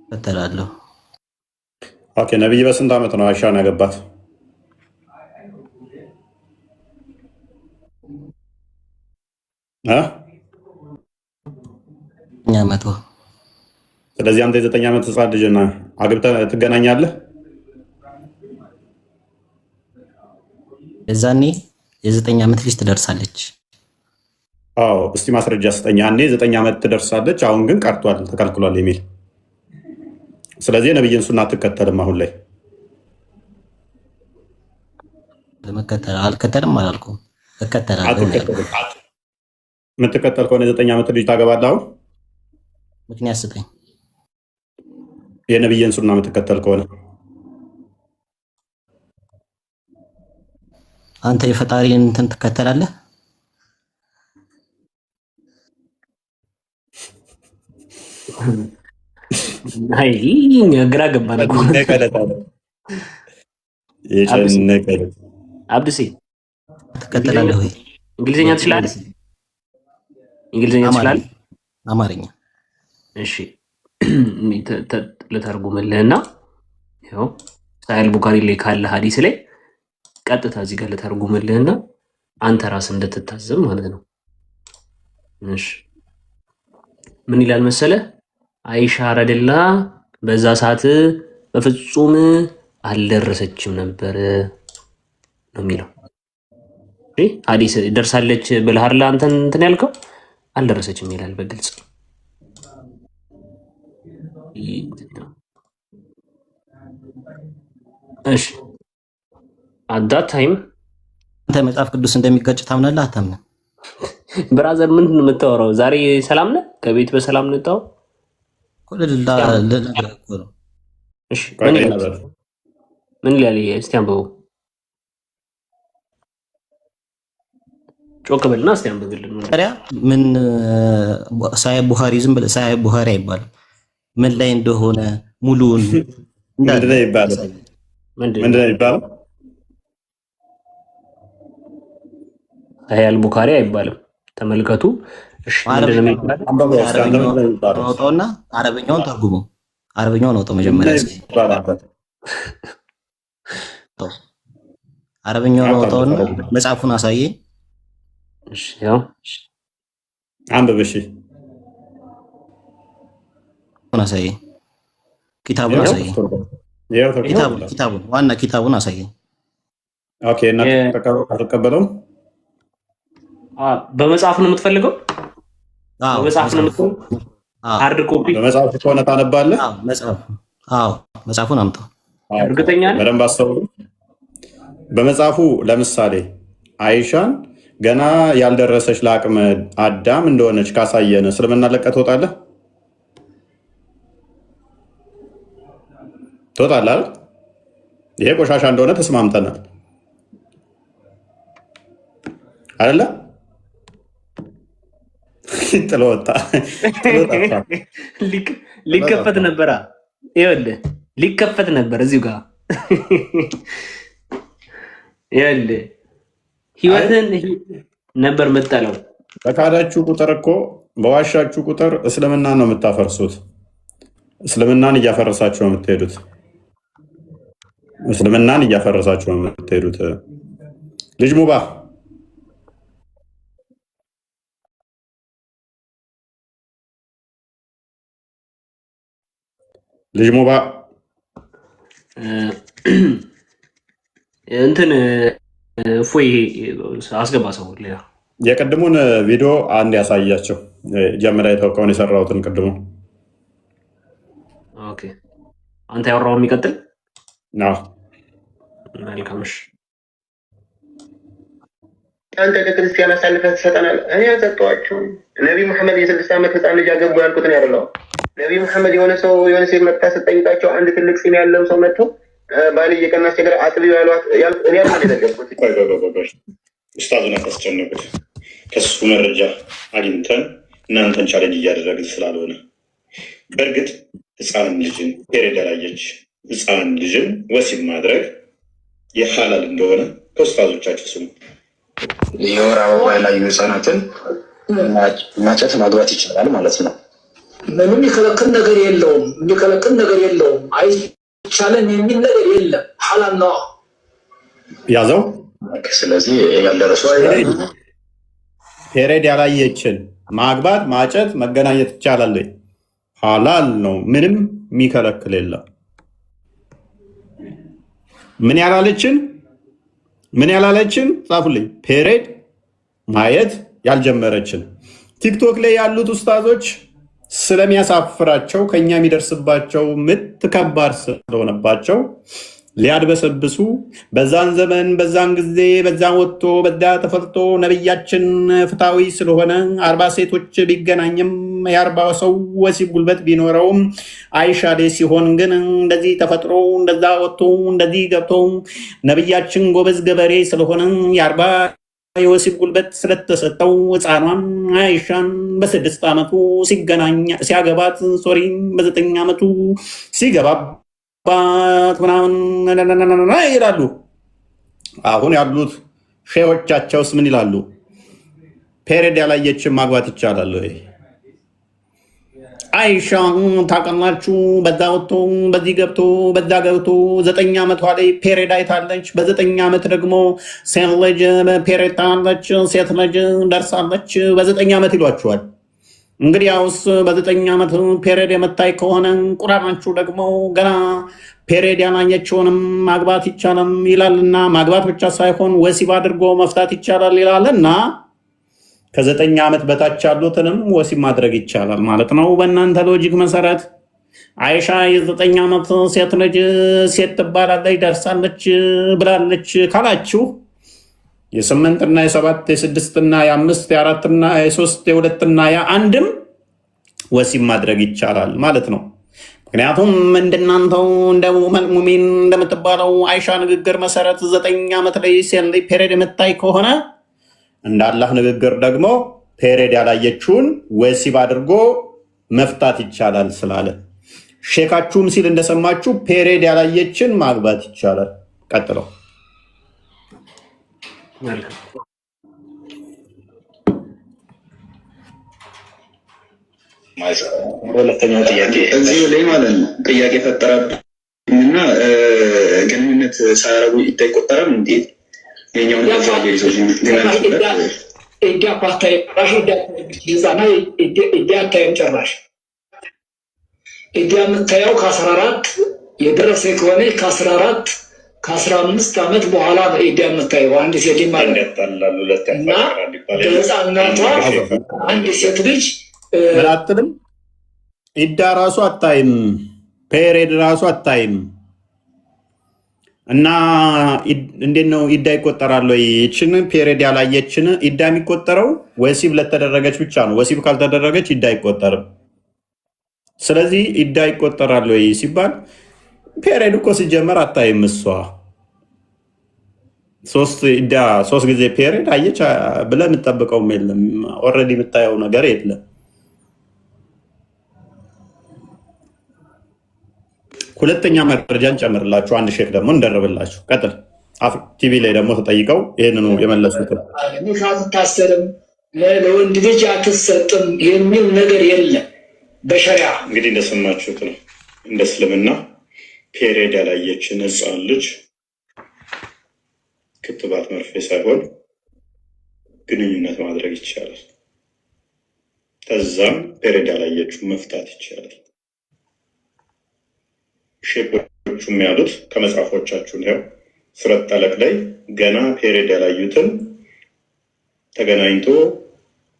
እከተላለሁ። ኦኬ። ነብይ በስንት ዓመት ነው አይሻን ያገባት? ዓመቷ። ስለዚህ አንተ የ9 ዓመት ህፃን ልጅ አግብተህ ትገናኛለህ? የዛኔ የ9 ዓመት ልጅ ትደርሳለች። አዎ፣ እስቲ ማስረጃ ስጠኝ። ያኔ 9 ዓመት ትደርሳለች፣ አሁን ግን ቀርቷል፣ ተከልክሏል የሚል። ስለዚህ የነብይን ሱና አትከተልም አሁን ላይ። አልከተልም አላልኩም፣ እከተላለሁ ነው ያልኩት። የምትከተል ከሆነ የ9 ዓመት ልጅ ታገባለህ? አሁን ምክንያት ስጠኝ። የነብይን ሱና የምትከተል ከሆነ አንተ የፈጣሪን እንትን ትከተላለህ? አይ ግራ ገባን እኮ አብድሴ። ትከተላለህ ወይ? እንግሊዝኛ ትችላለህ? እንግሊዝኛ ትችላለህ? አማርኛ እሺ ልተርጉምልህና ይኸው ሳሂህ ቡኻሪ ላይ ካለ ሐዲስ ላይ ቀጥታ እዚህ ጋር ልተርጉምልህና አንተ ራስህ እንድትታዘብ ማለት ነው። እሺ ምን ይላል መሰለህ? አይሻ ረድላ በዛ ሰዓት በፍጹም አልደረሰችም ነበር ነው የሚለው። ሐዲስ ደርሳለች ብለህ አይደል አንተ እንትን ያልከው? አልደረሰችም ይላል በግልጽ። እሺ አዳት ታይም አንተ መጽሐፍ ቅዱስ እንደሚጋጭ ታምናለህ አታምንም? ብራዘር ምንድን ነው የምታወራው? ዛሬ ሰላም ነህ? ከቤት በሰላም ነጣው? እሺ ምን ይላል? እስቲ አንብበው፣ ጮክ በልና እስቲ አንብብልን። ምን ሳሂህ ቡኻሪ ዝም ብለህ ሳሂህ ቡኻሪ አይባልም። ምን ላይ እንደሆነ ሙሉውን ምንድን ነው ይባላል? ሳሂህ ቡኻሪ አይባልም። ተመልከቱ። እሺ ምንድን ነው የሚባለው? አውጣውና አረበኛውን ተርጉመው። አረበኛውን አውጣው መጀመሪያ እስኪ። አረበኛውን አውጣውና መጽሐፉን አሳየኝ። እሺ ያው አንብብ። እሺ አሳየኝ። ኪታቡን አሳየኝ። ኪታቡን ዋና ኪታቡን አሳየኝ። ኦኬ። እና ተቀበለው። በመጽሐፍ ነው የምትፈልገው? በመጽሐፍ ነው የምትፈልገው? ሃርድ ኮፒ በመጽሐፍ ከሆነ ታነባለህ? መጽሐፉን አምጣው። እርግጠኛ ነኝ? በደንብ አስተውሉ። በመጽሐፉ ለምሳሌ አይሻን ገና ያልደረሰች ለአቅመ አዳም እንደሆነች ካሳየን እስልምና ለቀህ ትወጣለህ? ትወጣለህ አይደል? ይሄ ቆሻሻ እንደሆነ ተስማምተናል አይደለ? ጥሎ ወጣ። ሊከፈት ነበራ። ይኸውልህ ሊከፈት ነበር እዚሁ ጋር። ይኸውልህ ህይወትን ነበር መጣለው። በካዳችሁ ቁጥር እኮ በዋሻችሁ ቁጥር እስልምናን ነው የምታፈርሱት። እስልምናን እያፈረሳችሁ ነው የምትሄዱት። እስልምናን እያፈረሳችሁ ነው የምትሄዱት። ልጅ ሙባ ልጅ ሙባ እንትን እፎይ አስገባ። ሰው ሌላ የቅድሙን ቪዲዮ አንድ ያሳያቸው። ጀምራ የተወቀውን የሰራሁትን ቅድሙ። ኦኬ አንተ ያወራው የሚቀጥል ነው። መልካምሽ አንተ ለክርስቲያን አሳልፈህ ትሰጠናለህ? እኔ አልሰጠኋቸውም። ነቢይ መሐመድ የ6 ዓመት ህፃን ልጅ አገቡ ያልኩትን ያደለው ነቢይ መሐመድ የሆነ ሴት መጥታ ስጠይቃቸው አንድ ትልቅ ፂም ያለው ሰው መጥቶ ባል እየቀና አስቸገረ አጥቢው ያሏት እኔ ያልደገፍኩት ኡስታዙን አታስጨንቁት። ከሱ መረጃ አግኝተን እናንተን ቻሌንጅ እያደረግን ስላልሆነ በእርግጥ ህፃን ልጅን ፔሬድ ያላየች ህፃን ልጅን ወሲብ ማድረግ የሐላል እንደሆነ ከኡስታዞቻቸው ስሙ። የወር አበባ ያላዩ ህፃናትን ማጨት ማግባት ይችላል ማለት ነው። ምንም የሚከለክል ነገር የለውም። የሚከለክል ነገር የለውም። አይቻልም የሚል ነገር የለም። ሐላል ነው ያዘው። ስለዚህ ያልደረሱ ፔሬድ ያላየችን ማግባት፣ ማጨት፣ መገናኘት ይቻላል። ሐላል ነው። ምንም የሚከለክል የለም። ምን ያላለችን ጻፉልኝ። ፔሬድ ማየት ያልጀመረችን ቲክቶክ ላይ ያሉት ኡስታዞች ስለሚያሳፍራቸው ከኛ የሚደርስባቸው ምት ከባድ ስለሆነባቸው ሊያድበሰብሱ በዛን ዘመን በዛን ጊዜ በዛ ወጥቶ በዛ ተፈልጦ ነብያችን ፍታዊ ስለሆነ 40 ሴቶች ቢገናኝም የ40 ሰው ወሲብ ጉልበት ቢኖረውም አይሻሌ ሲሆን ግን እንደዚህ ተፈጥሮ እንደዛ ወጥቶ እንደዚህ ገብቶ ነብያችን ጎበዝ ገበሬ ስለሆነ የ40 የወሲብ ጉልበት ስለተሰጠው ሕፃኗን አይሻን በ6 ዓመቱ ሲያገባት በ9 ዓመቱ ሲገባባት ምናምን ይላሉ። አሁን ያሉት ሼዎቻቸውስ ምን ይላሉ? ፔሬድ ያላየችን ማግባት ይቻላል ወይ? አይሻ ታውቃላችሁ፣ በዛ ወጥቶ በዚህ ገብቶ በዛ ገብቶ 9 ዓመቷ ላይ ፔሬድ አይታለች። በ9 ዓመት ደግሞ ሴት ልጅ ፔሬድ ታለች፣ ሴት ልጅ ደርሳለች በ9 ዓመት ይሏችኋል። እንግዲህ ያውስ በ9 ዓመት ፔሬድ የመታይ ከሆነ ቁርአናችሁ ደግሞ ገና ፔሬድ ያላየችውንም ማግባት ይቻላል ይላልና ማግባት ብቻ ሳይሆን ወሲብ አድርጎ መፍታት ይቻላል ይላልና ከ9 ዓመት በታች ያሉትንም ወሲብ ማድረግ ይቻላል ማለት ነው። በእናንተ ሎጂክ መሰረት አይሻ የ9 ዓመት ሴት ልጅ ሴት ትባላለች ደርሳለች ብላለች ካላችሁ የ8 እና የ7 የ6 እና የ5 የ4 እና የ3 የ2 እና የ1ም ወሲብ ማድረግ ይቻላል ማለት ነው። ምክንያቱም እንደናንተው እንደ ሙእሚን እንደምትባለው አይሻ ንግግር መሰረት 9 ዓመት ላይ ሴት ልጅ ፔሬድ የምታይ ከሆነ እንደ አላህ ንግግር ደግሞ ፔሬድ ያላየችውን ወሲብ አድርጎ መፍታት ይቻላል ስላለ ሼካችሁም ሲል እንደሰማችሁ ፔሬድ ያላየችን ማግባት ይቻላል። ቀጥለው ሁለተኛው ጥያቄ እዚሁ ላይ ማለት ነው ጥያቄ ፈጠረብኝና ግንኙነት ሳያረጉ ይቆጠራል እንዴ? የኛውን ጨራሽ ኢዲያ የምታየው ከ14 የደረሰ ከሆነ ከ14 ከ15 ዓመት በኋላ ነው ኢዲያ የምታየው። አንድ ሴት ማለት እና በህፃንነቷ አንድ ሴት ልጅ ምናትንም ኢዳ ራሱ አታይም፣ ፔሬድ ራሱ አታይም። እና እንዴት ነው ኢዳ ይቆጠራል ወይ? ይችን ፔሬድ ያላየችን ኢዳ የሚቆጠረው ወሲብ ለተደረገች ብቻ ነው። ወሲብ ካልተደረገች ኢዳ አይቆጠርም። ስለዚህ ኢዳ ይቆጠራል ወይ ሲባል ፔሬድ እኮ ሲጀመር አታይም። እሷ 3 ጊዜ ፔሬድ አየች ብለህ የምጠብቀውም የለም። ኦልሬዲ የምታየው ነገር የለም። ሁለተኛ መረጃን ጨምርላችሁ አንድ ሼክ ደግሞ እንደረብላችሁ። ቀጥል። ቲቪ ላይ ደግሞ ተጠይቀው ይህንኑ የመለሱት ኒካ አትታሰርም፣ ለወንድ ልጅ አትሰጥም የሚል ነገር የለም በሸሪዓ። እንግዲህ እንደሰማችሁት ነው። እንደ እስልምና ፔሬድ ያላየችን ሕፃን ልጅ ክትባት መርፌ ሳይሆን ግንኙነት ማድረግ ይቻላል። ከዛም ፔሬድ ያላየችውን መፍታት ይቻላል። ሼኮቹም ያሉት ከመጽሐፎቻችሁ ነው። ሱረት ጠለቅ ላይ ገና ፔሬድ ያላዩትን ተገናኝቶ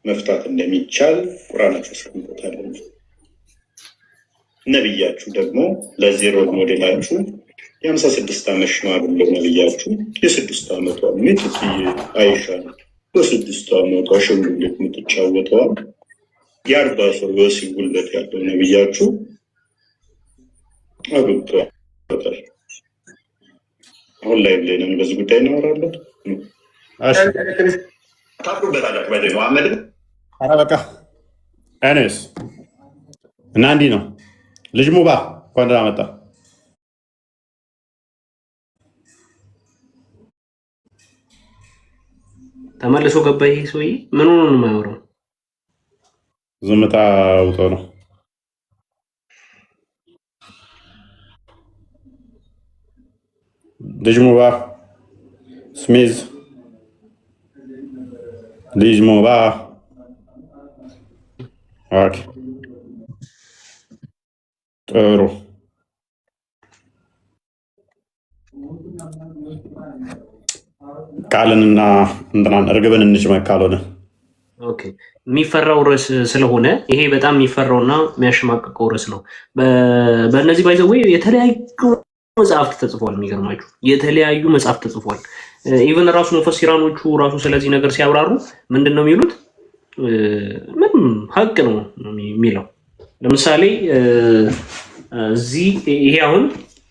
መፍታት እንደሚቻል ቁርአናችሁ አስቀምጦታል። ነብያችሁ ደግሞ ለዚህ ሮል ሞዴላችሁ የ56 ዓመት ሽማግሌው ነብያችሁ የ6 ዓመቷ ሚጥጥዬ አይሻ በ6 ዓመቷ ሸንጉሌት የምትጫወተዋል የ40 ሰው የወሲብ ጉልበት ያለው ነብያችሁ አግብቷል። አሁን ላይ ብለንም በዚህ ጉዳይ እናወራለን። ታቁበታላችሁ ባይ መሐመድ አረበቃ እኔስ እና እንዲህ ነው። ልጅ ሙባ እንኳን ደህና መጣ። ተመልሶ ገባ። ይሄ ሰውዬ ምን ሆኖ ነው የማያወራው? ዝምታ አውጦ ነው። ልጅ ሙባ ስሚዝ ልጅ ሙባ ኦኬ ጥሩ ቃልንና እንትናን እርግብን እንጭመቅ ካልሆነ ኦኬ የሚፈራው ርዕስ ስለሆነ ይሄ በጣም የሚፈራውና የሚያሸማቅቀው ርዕስ ነው። በእነዚህ ባይዘው የተለያዩ መጽሐፍት ተጽፏል። የሚገርማችሁ የተለያዩ መጽሐፍት ተጽፏል። ኢቨን ራሱ ሙፈሲራኖቹ ራሱ ስለዚህ ነገር ሲያብራሩ ምንድን ነው የሚሉት? ምንም ሀቅ ነው የሚለው። ለምሳሌ እዚህ ይሄ አሁን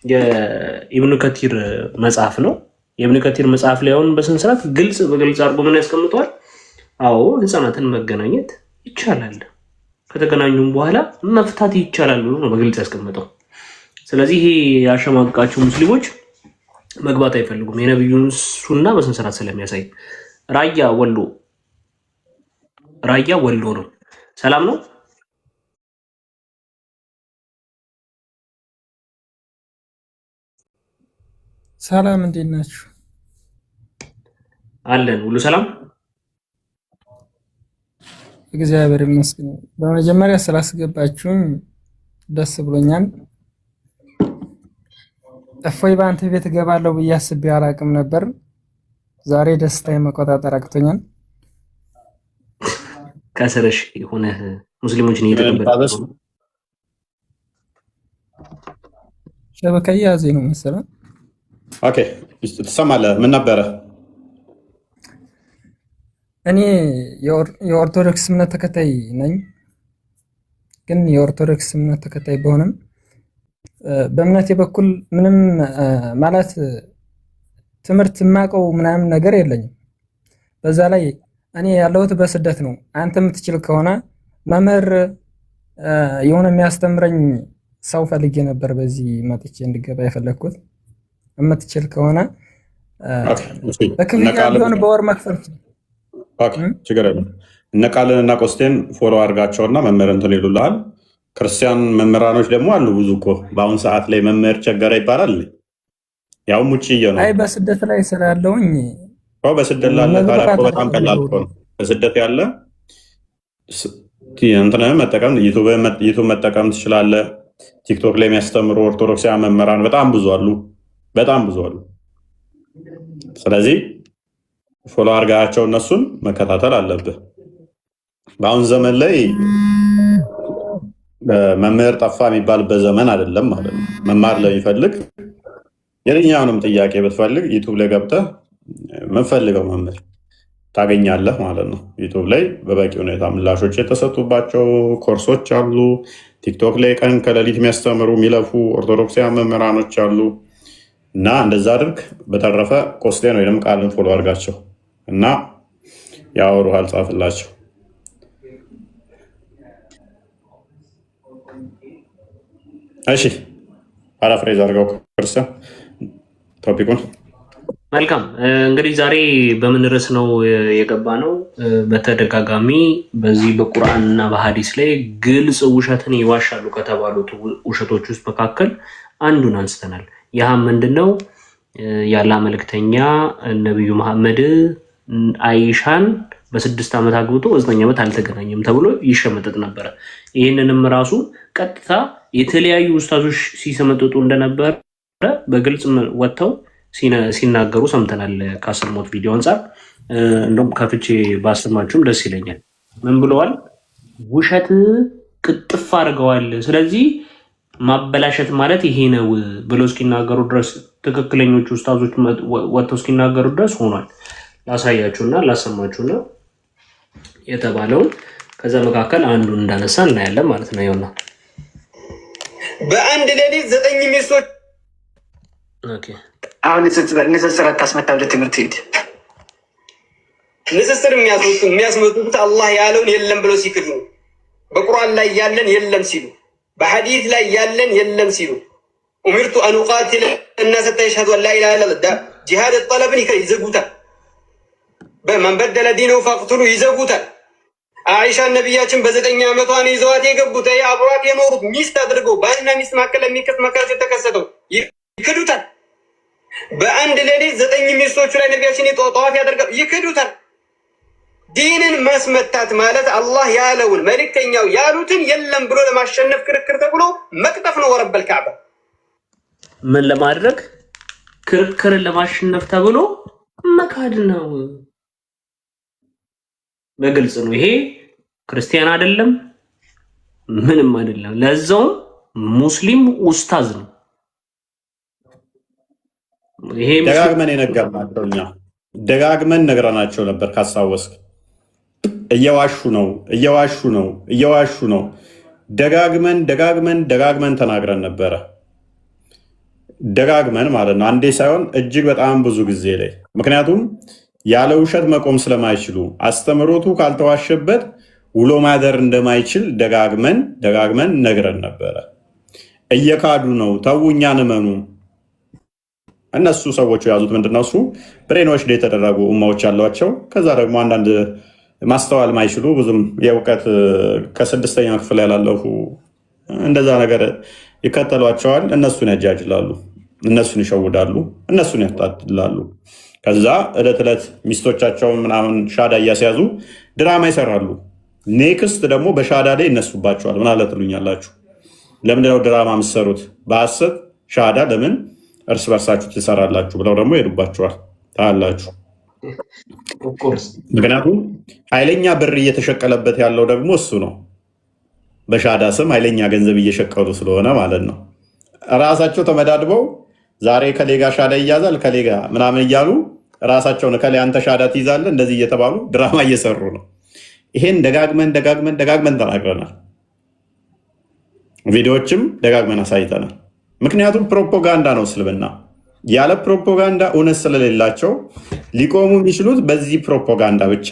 የኢብኑ ከቲር መጽሐፍ ነው። የኢብኑ ከቲር መጽሐፍ ላይ አሁን በስነ ስርዓት በግልጽ አድርጎ ምን ያስቀምጠዋል? አዎ ህፃናትን መገናኘት ይቻላል፣ ከተገናኙም በኋላ መፍታት ይቻላል ብሎ ነው በግልጽ ያስቀምጠው። ስለዚህ ይሄ ያሸማቀቃቸው ሙስሊሞች መግባት አይፈልጉም፣ የነብዩን ሱና በስነ ስርዓት ስለሚያሳይ። ራያ ወሎ ነው። ሰላም ነው። ሰላም እንዴት ናችሁ? አለን ሁሉ ሰላም፣ እግዚአብሔር ይመስገን። በመጀመሪያ ስላስገባችሁኝ ደስ ብሎኛል። እፎይ በአንተ ቤት እገባለሁ ብዬ አስቤ አላቅም ነበር። ዛሬ ደስታዬ መቆጣጠር አቅቶኛል። ከስረሽ የሆነ ሙስሊሞችን እየተቀበለ ሸበካ ያዘ ነው መሰለኝ። ኦኬ ትሰማለህ? ምን ነበረ? እኔ የኦርቶዶክስ እምነት ተከታይ ነኝ። ግን የኦርቶዶክስ እምነት ተከታይ በሆነም በእምነቴ በኩል ምንም ማለት ትምህርት የማውቀው ምናምን ነገር የለኝም። በዛ ላይ እኔ ያለሁት በስደት ነው። አንተ የምትችል ከሆነ መምህር የሆነ የሚያስተምረኝ ሰው ፈልጌ ነበር በዚህ መጥቼ እንድገባ የፈለግኩት። የምትችል ከሆነ በክፍያ ቢሆን በወር መክፈል ችግር የለም። እነ ቃልን እና ቆስቴን ፎሎ አድርጋቸውና መምህር እንትን ይሉልሃል። ክርስቲያን መምህራኖች ደግሞ አሉ ብዙ እኮ። በአሁኑ ሰዓት ላይ መምህር ቸገረ ይባላል። ያውም ውጭ ነው። አይ በስደት ላይ ስላለውኝ በስደት ላለ ታዲያ በጣም ቀላል እኮ ነው። በስደት ያለ እንትን መጠቀም ዩቱብ መጠቀም ትችላለህ። ቲክቶክ ላይ የሚያስተምሩ ኦርቶዶክሳውያን መምህራን በጣም ብዙ አሉ። ስለዚህ ፎሎ አድርጋቸው እነሱን መከታተል አለብህ። በአሁን ዘመን ላይ መምህር ጠፋ የሚባልበት ዘመን አይደለም ማለት ነው። መማር ለሚፈልግ የትኛውንም ጥያቄ ብትፈልግ ዩቱብ ላይ ገብተህ የምንፈልገው መምህር ታገኛለህ ማለት ነው። ዩቱብ ላይ በበቂ ሁኔታ ምላሾች የተሰጡባቸው ኮርሶች አሉ። ቲክቶክ ላይ ቀን ከሌሊት የሚያስተምሩ የሚለፉ ኦርቶዶክሳውያን መምህራኖች አሉ እና እንደዛ አድርግ። በተረፈ ቆስጤን ወይም ቃልን ፎሎ አድርጋቸው እና ያወሩሃል፣ ጻፍላቸው። እሺ ፓራፍሬዝ አድርገው ክርስቲያን ቶፒኩን። መልካም እንግዲህ ዛሬ በምን ርዕስ ነው የገባ ነው? በተደጋጋሚ በዚህ በቁርአን እና በሀዲስ ላይ ግልጽ ውሸትን ይዋሻሉ ከተባሉት ውሸቶች ውስጥ መካከል አንዱን አንስተናል። ያህም ምንድነው? የአላህ መልእክተኛ ነቢዩ መሐመድ አይሻን በ6 ዓመት አግብቶ 9 ዓመት አልተገናኘም ተብሎ ይሸመጠጥ ነበረ። ይህንንም ራሱ ቀጥታ የተለያዩ ኡስታዞች ሲሰመጥጡ እንደነበረ በግልጽ ወጥተው ሲናገሩ ሰምተናል። ከአስርሞት ቪዲዮ አንጻር እንደውም ከፍቼ ባሰማችሁም ደስ ይለኛል። ምን ብለዋል? ውሸት ቅጥፍ አድርገዋል። ስለዚህ ማበላሸት ማለት ይሄ ነው ብለው እስኪናገሩ ድረስ ትክክለኞቹ ኡስታዞች ወጥተው እስኪናገሩ ድረስ ሆኗል። ላሳያችሁና ላሰማችሁና የተባለውን ከዛ መካከል አንዱን እንዳነሳ እናያለን ማለት ነው። ይኸውና በአንድ ሌሊት 9 ሚስቶች አሁን ንጽጽር አታስመታ። ወደ ትምህርት ሄድ። ንጽጽር የሚያስመጡት አላህ ያለውን የለም ብለው ሲክዱ፣ በቁርአን ላይ ያለን የለም ሲሉ፣ በሐዲስ ላይ ያለን የለም ሲሉ፣ ኡሚርቱ አን ኡቃቲለ الناس حتى يشهدوا لا اله الا الله ጂሃድ ጠለብን ይዘጉታል። በመን በደለ ዲነሁ ፈቅቱሉ ይዘጉታል። አይሻ ነብያችን በ9 ዓመቷ ነው ይዘዋት የገቡት። አብሯት የኖሩት ሚስት አድርገው ባልና ሚስት መካከል የሚከት መካከል የተከሰተው ይክዱታል። በአንድ ሌሊት 9 ሚስቶቹ ላይ ነቢያችን ጠዋፍ ያደርጋሉ፣ ይክዱታል። ዲንን ማስመታት ማለት አላህ ያለውን መልእክተኛው ያሉትን የለም ብሎ ለማሸነፍ ክርክር ተብሎ መቅጠፍ ነው። ወረበል ከዕባ ምን ለማድረግ ክርክርን ለማሸነፍ ተብሎ መካድ ነው። በግልጽ ነው። ይሄ ክርስቲያን አይደለም፣ ምንም አይደለም። ለዛው ሙስሊም ኡስታዝ ነው። ደጋግመን የነገርናቸው እኛ ደጋግመን ነግረናቸው ነበር። ካስታወስክ እየዋሹ ነው። ደጋግመን ተናግረን ነበረ። ደጋግመን ማለት ነው፣ አንዴ ሳይሆን እጅግ በጣም ብዙ ጊዜ ላይ። ምክንያቱም ያለ ውሸት መቆም ስለማይችሉ አስተምሮቱ ካልተዋሸበት ውሎ ማደር እንደማይችል ደጋግመን ነግረን ነበረ። እየካዱ ነው፣ ተው እኛን እመኑ። እነሱ ሰዎቹ የያዙት ምንድነው? እሱ ብሬኖች የተደረጉ ኡማዎች ያሏቸው። ከዛ ደግሞ አንዳንድ ማስተዋል ማይችሉ ብዙም የእውቀት ከ6ኛ ክፍል ያላለፉ እንደዛ ነገር ይከተሏቸዋል። እነሱን ያጃጅላሉ፣ እነሱን ይሸውዳሉ፣ እነሱን ያታልላሉ። ከዛ ዕለት ዕለት ሚስቶቻቸውን ምናምን ሻዳ እያስያዙ ድራማ ይሰራሉ። ኔክስት ደግሞ በሻዳ ላይ ይነሱባቸዋል። ምን አለ ትሉኛላችሁ? ለምንድነው ድራማ የምትሰሩት? በሐሰት ሻዳ ለምን እርስ በርሳችሁ ትሰራላችሁ? ብለው ደግሞ ይሄዱባቸዋል። ታላችሁ። ምክንያቱም ኃይለኛ ብር እየተሸቀለበት ያለው ደግሞ እሱ ነው። በሻዳ ስም ኃይለኛ ገንዘብ እየሸቀሉ ስለሆነ ማለት ነው። ራሳቸው ተመዳድበው ዛሬ ከሌጋ ሻዳ ይያዛል ከሌጋ ምናምን እያሉ ራሳቸውን ከሌ አንተ ሻዳ ትይዛለህ እንደዚህ እየተባሉ ድራማ እየሰሩ ነው። ይሄን ደጋግመን ተናግረናል። ቪዲዮዎችም ደጋግመን አሳይተናል። ምክንያቱም ፕሮፓጋንዳ ነው እስልምና። ያለ ፕሮፓጋንዳ እውነት ስለሌላቸው ሊቆሙ የሚችሉት በዚህ ፕሮፓጋንዳ ብቻ